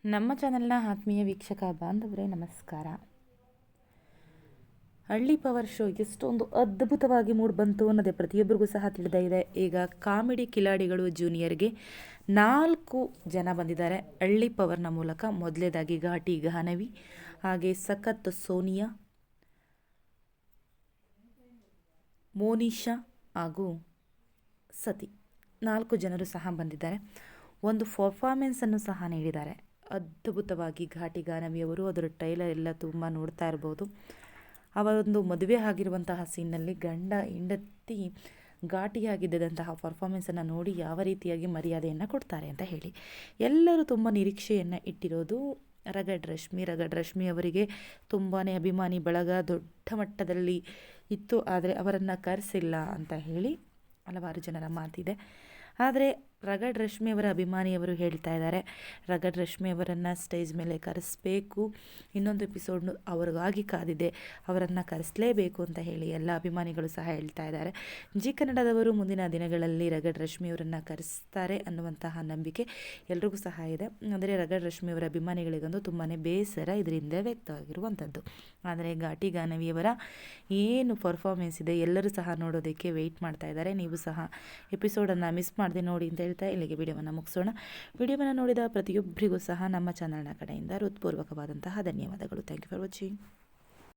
ನಮ್ಮ ಚಾನೆಲ್ನ ಆತ್ಮೀಯ ವೀಕ್ಷಕ ಬಾಂಧವರೇ ನಮಸ್ಕಾರ. ಹಳ್ಳಿ ಪವರ್ ಶೋ ಎಷ್ಟೊಂದು ಅದ್ಭುತವಾಗಿ ಮೂಡಿಬಂತು ಅನ್ನೋದೇ ಪ್ರತಿಯೊಬ್ಬರಿಗೂ ಸಹ ತಿಳಿದೇ ಇದೆ. ಈಗ ಕಾಮಿಡಿ ಕಿಲಾಡಿಗಳು ಜೂನಿಯರ್ಗೆ 4 ಜನ ಬಂದಿದ್ದಾರೆ ಹಳ್ಳಿ ಪವರ್ನ ಮೂಲಕ. ಮೊದಲೇದಾಗಿ ಘಾಟಿ ಗಾನವಿ, ಹಾಗೆ ಸಖತ್ ಸೋನಿಯಾ, ಮೋನಿಶಾ ಹಾಗೂ ಸತಿ 4 ಜನರು ಸಹ ಬಂದಿದ್ದಾರೆ. ಒಂದು ಪರ್ಫಾರ್ಮೆನ್ಸನ್ನು ಸಹ ನೀಡಿದ್ದಾರೆ ಅದ್ಭುತವಾಗಿ. ಘಾಟಿ ಗಾನವಿಯವರು ಅದರ ಟ್ರೈಲರ್ ಎಲ್ಲ ತುಂಬ ನೋಡ್ತಾ ಇರ್ಬೋದು. ಅವರೊಂದು ಮದುವೆ ಆಗಿರುವಂತಹ ಸೀನ್ನಲ್ಲಿ ಗಂಡ ಹೆಂಡತಿ ಘಾಟಿಯಾಗಿದ್ದಂತಹ ಪರ್ಫಾರ್ಮೆನ್ಸನ್ನು ನೋಡಿ ಯಾವ ರೀತಿಯಾಗಿ ಮರ್ಯಾದೆಯನ್ನು ಕೊಡ್ತಾರೆ ಅಂತ ಹೇಳಿ ಎಲ್ಲರೂ ತುಂಬ ನಿರೀಕ್ಷೆಯನ್ನು ಇಟ್ಟಿರೋದು ರಗಡ್ ರಶ್ಮಿ ಅವರಿಗೆ ತುಂಬಾ ಅಭಿಮಾನಿ ಬಳಗ ದೊಡ್ಡ ಮಟ್ಟದಲ್ಲಿ ಇತ್ತು. ಆದರೆ ಅವರನ್ನು ಕರೆಸಿಲ್ಲ ಅಂತ ಹೇಳಿ ಹಲವಾರು ಜನರ ಮಾತಿದೆ. ಆದರೆ ರಗಡ್ ರಶ್ಮಿಯವರ ಅಭಿಮಾನಿಯವರು ಹೇಳ್ತಾ ಇದ್ದಾರೆ, ರಗಡ್ ರಶ್ಮಿಯವರನ್ನು ಸ್ಟೇಜ್ ಮೇಲೆ ಕರೆಸಬೇಕು, ಇನ್ನೊಂದು ಎಪಿಸೋಡ್ನು ಅವ್ರಿಗಾಗಿ ಕಾದಿದೆ, ಅವರನ್ನು ಕರೆಸಲೇಬೇಕು ಅಂತ ಹೇಳಿ ಎಲ್ಲ ಅಭಿಮಾನಿಗಳು ಸಹ ಹೇಳ್ತಾ ಇದ್ದಾರೆ. ಜಿ ಕನ್ನಡದವರು ಮುಂದಿನ ದಿನಗಳಲ್ಲಿ ರಗಡ್ ರಶ್ಮಿಯವರನ್ನು ಕರೆಸ್ತಾರೆ ಅನ್ನುವಂತಹ ನಂಬಿಕೆ ಎಲ್ರಿಗೂ ಸಹ ಇದೆ. ಆದರೆ ರಗಡ್ ರಶ್ಮಿಯವರ ಅಭಿಮಾನಿಗಳಿಗಂತೂ ತುಂಬಾ ಬೇಸರ ಇದರಿಂದ ವ್ಯಕ್ತವಾಗಿರುವಂಥದ್ದು. ಆದರೆ ಘಾಟಿ ಗಾನವಿಯವರ ಏನು ಪರ್ಫಾರ್ಮೆನ್ಸ್ ಇದೆ ಎಲ್ಲರೂ ಸಹ ನೋಡೋದಕ್ಕೆ ವೆಯ್ಟ್ ಮಾಡ್ತಾ ಇದ್ದಾರೆ. ನೀವು ಸಹ ಎಪಿಸೋಡನ್ನು ಮಿಸ್ ಮಾಡದೆ ನೋಡಿ ಅಂತ ಹೇಳ್ತಾ ಇಲ್ಲಿಗೆ ವಿಡಿಯೋವನ್ನು ಮುಗಿಸೋಣ. ವಿಡಿಯೋವನ್ನು ನೋಡಿದ ಪ್ರತಿಯೊಬ್ಬರಿಗೂ ಸಹ ನಮ್ಮ ಚಾನಲ್ನ ಕಡೆಯಿಂದ ಹೃತ್ಪೂರ್ವಕವಾದಂತಹ ಧನ್ಯವಾದಗಳು. Thank you for watching.